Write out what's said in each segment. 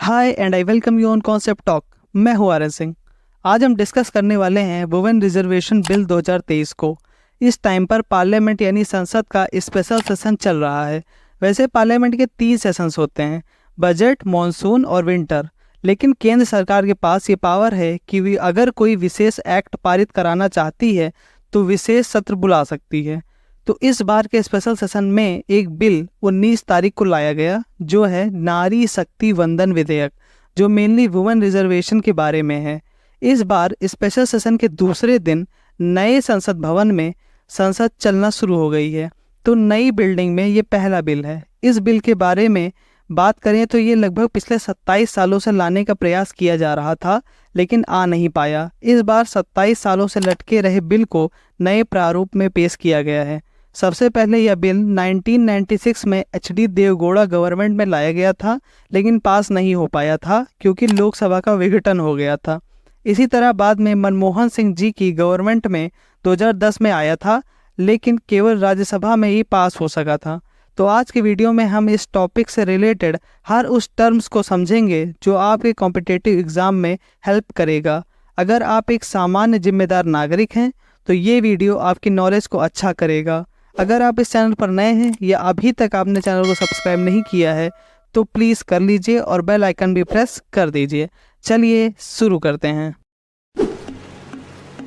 Hi and I welcome you on concept talk. मैं हूँ आर्यन सिंह। आज हम डिस्कस करने वाले हैं वुमेन रिजर्वेशन बिल 2023 को। इस टाइम पर पार्लियामेंट यानी संसद का स्पेशल सेशन चल रहा है। वैसे पार्लियामेंट के 3 सेशंस होते हैं, बजट, मॉनसून और विंटर। लेकिन केंद्र सरकार के पास ये पावर है कि वे अगर कोई विशेष एक्ट पारित कराना चाहती है तो विशेष सत्र बुला सकती है। तो इस बार के स्पेशल सेशन में एक बिल 19 तारीख को लाया गया जो है नारी शक्ति वंदन विधेयक, जो मेनली वुमेन रिजर्वेशन के बारे में है। इस बार स्पेशल सेशन के दूसरे दिन नए संसद भवन में संसद चलना शुरू हो गई है। तो नई बिल्डिंग में ये पहला बिल है। इस बिल के बारे में बात करें तो ये लगभग पिछले 27 सालों से लाने का प्रयास किया जा रहा था, लेकिन आ नहीं पाया। इस बार 27 सालों से लटके रहे बिल को नए प्रारूप में पेश किया गया है। सबसे पहले यह बिल 1996 में HD देवगौड़ा गवर्नमेंट में लाया गया था, लेकिन पास नहीं हो पाया था क्योंकि लोकसभा का विघटन हो गया था। इसी तरह बाद में मनमोहन सिंह जी की गवर्नमेंट में 2010 में आया था, लेकिन केवल राज्यसभा में ही पास हो सका था। तो आज की वीडियो में हम इस टॉपिक से रिलेटेड हर उस टर्म्स को समझेंगे जो आपके कॉम्पिटिटिव एग्जाम में हेल्प करेगा। अगर आप एक सामान्य जिम्मेदार नागरिक हैं तो ये वीडियो आपकी नॉलेज को अच्छा करेगा। अगर आप इस चैनल पर नए हैं या अभी तक आपने चैनल को सब्सक्राइब नहीं किया है तो प्लीज़ कर लीजिए और बेल आइकन भी प्रेस कर दीजिए। चलिए शुरू करते हैं।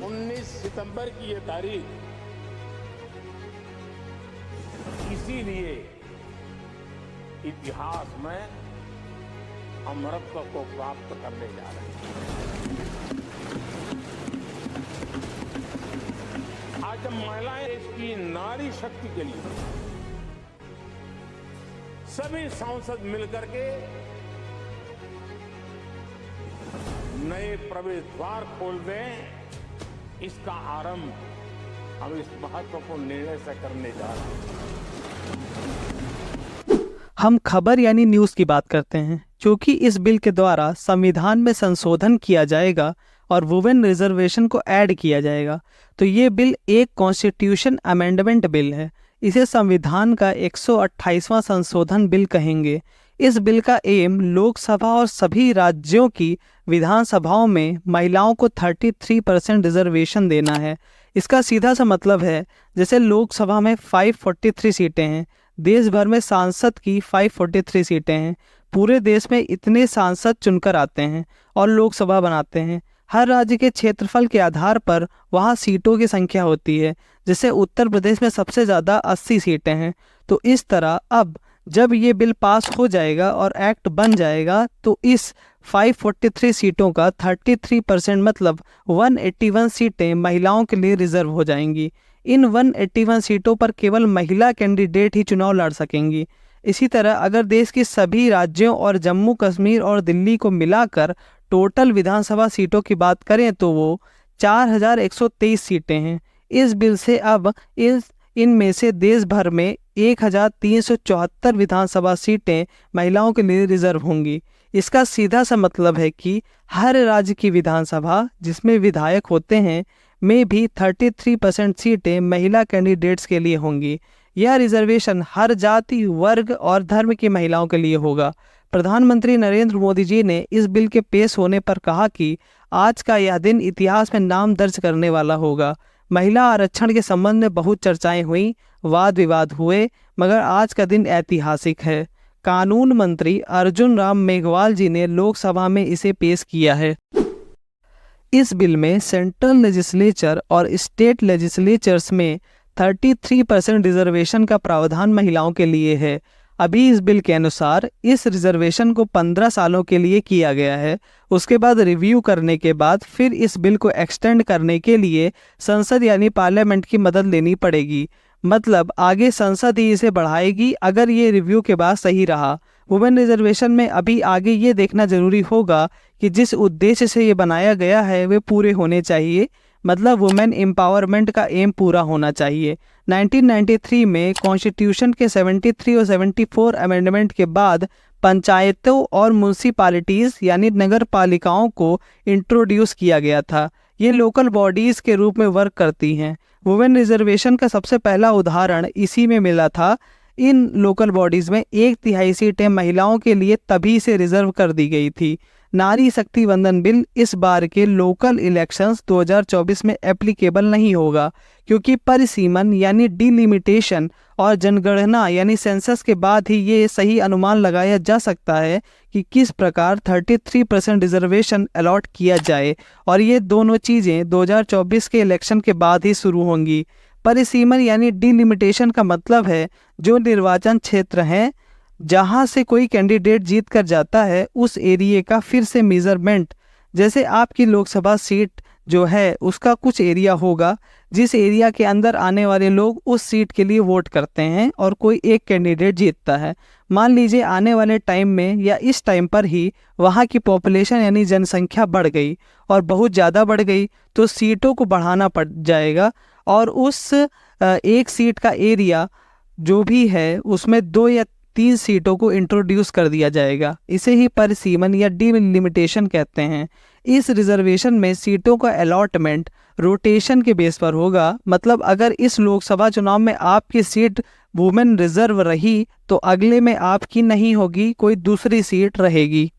19 सितंबर की ये तारीख इसीलिए इतिहास में अमरत्व को प्राप्त करने जा रही है। आज जब महिलाएं देश की नारी शक्ति के लिए सभी सांसद मिलकर के नए प्रवेश द्वार खोल दें, इसका आरंभ हम इस महत्वपूर्ण निर्णय से करने जा रहे हैं। हम खबर यानी न्यूज़ की बात करते हैं, क्योंकि इस बिल के द्वारा संविधान में संशोधन किया जाएगा और वुमेन रिजर्वेशन को ऐड किया जाएगा। तो ये बिल एक कॉन्स्टिट्यूशन अमेंडमेंट बिल है। इसे संविधान का 128वां संशोधन बिल कहेंगे। इस बिल का एम लोकसभा और सभी राज्यों की विधानसभाओं में महिलाओं को 33% रिजर्वेशन देना है। इसका सीधा सा मतलब है, जैसे लोकसभा में 543 सीटें हैं, देश भर में सांसद की 543 सीटें हैं। पूरे देश में इतने सांसद चुनकर आते हैं और लोकसभा बनाते हैं। हर राज्य के क्षेत्रफल के आधार पर वहाँ सीटों की संख्या होती है। जैसे उत्तर प्रदेश में सबसे ज़्यादा 80 सीटें हैं। तो इस तरह अब जब ये बिल पास हो जाएगा और एक्ट बन जाएगा तो इस 543 सीटों का 33% मतलब 181 सीटें महिलाओं के लिए रिजर्व हो जाएंगी। इन 181 सीटों पर केवल महिला कैंडिडेट ही चुनाव लड़ सकेंगी। इसी तरह अगर देश की सभी राज्यों और जम्मू कश्मीर और दिल्ली को मिलाकर टोटल विधानसभा सीटों की बात करें तो वो 4123 सीटें हैं। इस बिल से अब इनमें से देश भर में 1374 विधानसभा सीटें महिलाओं के लिए रिजर्व होंगी। इसका सीधा सा मतलब है कि हर राज्य की विधानसभा जिसमें विधायक होते हैं में भी 33% सीटें महिला कैंडिडेट्स के लिए होंगी। यह रिजर्वेशन हर जाति, वर्ग और धर्म की महिलाओं के लिए होगा। प्रधानमंत्री नरेंद्र मोदी जी ने इस बिल के पेश होने पर कहा कि आज का यह दिन इतिहास में नाम दर्ज करने वाला होगा। महिला आरक्षण के संबंध में बहुत चर्चाएं हुई, वाद विवाद हुए, मगर आज का दिन ऐतिहासिक है। कानून मंत्री अर्जुन राम मेघवाल जी ने लोकसभा में इसे पेश किया है। इस बिल में सेंट्रल लेजिस्लेचर और स्टेट लेजिस्लेचर्स में 33% रिजर्वेशन का प्रावधान महिलाओं के लिए है। अभी इस बिल के अनुसार इस रिजर्वेशन को 15 सालों के लिए किया गया है। उसके बाद रिव्यू करने के बाद फिर इस बिल को एक्सटेंड करने के लिए संसद यानी पार्लियामेंट की मदद लेनी पड़ेगी। मतलब आगे संसद ही इसे बढ़ाएगी अगर ये रिव्यू के बाद सही रहा। वुमेन रिजर्वेशन में अभी आगे ये देखना जरूरी होगा कि जिस उद्देश्य से ये बनाया गया है वे पूरे होने चाहिए। मतलब वुमेन एम्पावरमेंट का एम पूरा होना चाहिए। 1993 में कॉन्स्टिट्यूशन के 73 और 74 अमेंडमेंट के बाद पंचायतों और म्यूनिसिपैलिटीज़ यानी नगर पालिकाओं को इंट्रोड्यूस किया गया था। ये लोकल बॉडीज़ के रूप में वर्क करती हैं। वुमेन रिजर्वेशन का सबसे पहला उदाहरण इसी में मिला था। इन लोकल बॉडीज़ में 1/3 सीटें महिलाओं के लिए तभी से रिजर्व कर दी गई थी। नारी शक्ति वंदन बिल इस बार के लोकल इलेक्शंस 2024 में एप्लीकेबल नहीं होगा, क्योंकि परिसीमन यानी डिलिमिटेशन और जनगणना यानी सेंसस के बाद ही ये सही अनुमान लगाया जा सकता है कि किस प्रकार 33% रिजर्वेशन अलॉट किया जाए, और ये दोनों चीज़ें 2024 के इलेक्शन के बाद ही शुरू होंगी। परिसीमन यानी डिलिमिटेशन का मतलब है जो निर्वाचन क्षेत्र हैं जहां से कोई कैंडिडेट जीत कर जाता है उस एरिया का फिर से मेजरमेंट। जैसे आपकी लोकसभा सीट जो है उसका कुछ एरिया होगा जिस एरिया के अंदर आने वाले लोग उस सीट के लिए वोट करते हैं और कोई एक कैंडिडेट जीतता है। मान लीजिए आने वाले टाइम में या इस टाइम पर ही वहाँ की पॉपुलेशन यानी जनसंख्या बढ़ गई और बहुत ज़्यादा बढ़ गई, तो सीटों को बढ़ाना पड़ जाएगा और उस एक सीट का एरिया जो भी है उसमें 2 या 3 सीटों को इंट्रोड्यूस कर दिया जाएगा। इसे ही परिसीमन या डिलिमिटेशन कहते हैं। इस रिजर्वेशन में सीटों का अलॉटमेंट रोटेशन के बेस पर होगा, मतलब अगर इस लोकसभा चुनाव में आपकी सीट वुमेन रिजर्व रही तो अगले में आपकी नहीं होगी, कोई दूसरी सीट रहेगी।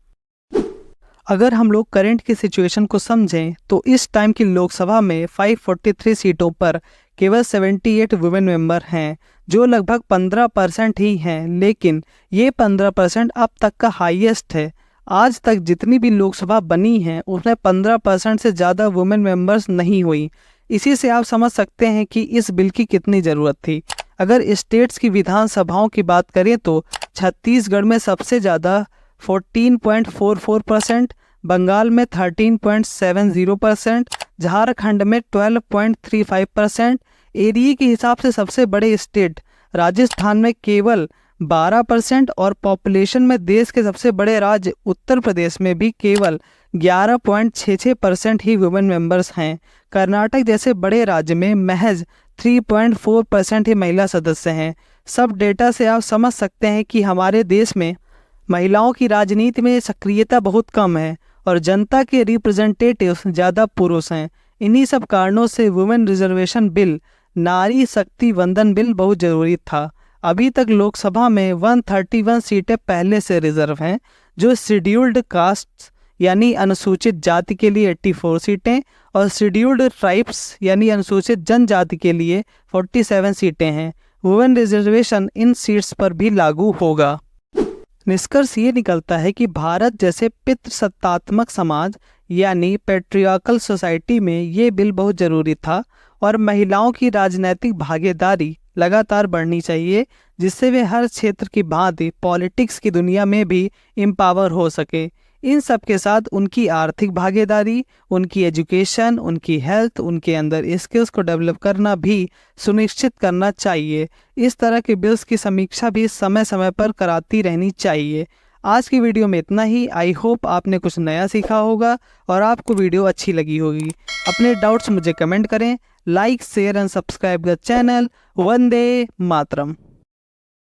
अगर हम लोग करंट की सिचुएशन को समझें तो इस टाइम की लोकसभा में 543 सीटों पर केवल 78 वुमेन मेंबर हैं, जो लगभग 15% ही हैं, लेकिन ये 15% अब तक का हाईएस्ट है। आज तक जितनी भी लोकसभा बनी हैं उसमें 15% से ज़्यादा वुमेन मेंबर्स नहीं हुई। इसी से आप समझ सकते हैं कि इस बिल की कितनी ज़रूरत थी। अगर स्टेट्स की विधानसभाओं की बात करें तो छत्तीसगढ़ में सबसे ज़्यादा 14.44%, बंगाल में 13.70%, झारखंड में 12.35%। एरिया के हिसाब से सबसे बड़े स्टेट राजस्थान में केवल 12% और पॉपुलेशन में देश के सबसे बड़े राज्य उत्तर प्रदेश में भी केवल 11.66% ही वुमेन मेंबर्स हैं। कर्नाटक जैसे बड़े राज्य में महज 3.4% ही महिला सदस्य हैं। सब डेटा से आप समझ सकते हैं कि हमारे देश में महिलाओं की राजनीति में सक्रियता बहुत कम है और जनता के रिप्रेजेंटेटिव्स ज़्यादा पुरुष हैं। इन्हीं सब कारणों से वुमेन रिजर्वेशन बिल, नारी शक्ति वंदन बिल बहुत ज़रूरी था। अभी तक लोकसभा में 131 सीटें पहले से रिजर्व हैं, जो शेड्यूल्ड कास्ट यानी अनुसूचित जाति के लिए 84 सीटें और शेड्यूल्ड ट्राइब्स यानी अनुसूचित जनजाति के लिए 47 सीटें हैं। वुमेन रिजर्वेशन इन सीट्स पर भी लागू होगा। निष्कर्ष ये निकलता है कि भारत जैसे पितृसत्तात्मक समाज यानी पैट्रियार्कल सोसाइटी में ये बिल बहुत ज़रूरी था और महिलाओं की राजनीतिक भागीदारी लगातार बढ़नी चाहिए, जिससे वे हर क्षेत्र की भांति पॉलिटिक्स की दुनिया में भी एम्पावर हो सके। इन सब के साथ उनकी आर्थिक भागीदारी, उनकी एजुकेशन, उनकी हेल्थ, उनके अंदर स्किल्स को डेवलप करना भी सुनिश्चित करना चाहिए। इस तरह के बिल्स की समीक्षा भी समय समय पर कराती रहनी चाहिए। आज की वीडियो में इतना ही। आई होप आपने कुछ नया सीखा होगा और आपको वीडियो अच्छी लगी होगी। अपने डाउट्स मुझे कमेंट करें। Like, share and subscribe the channel. Vande Mataram.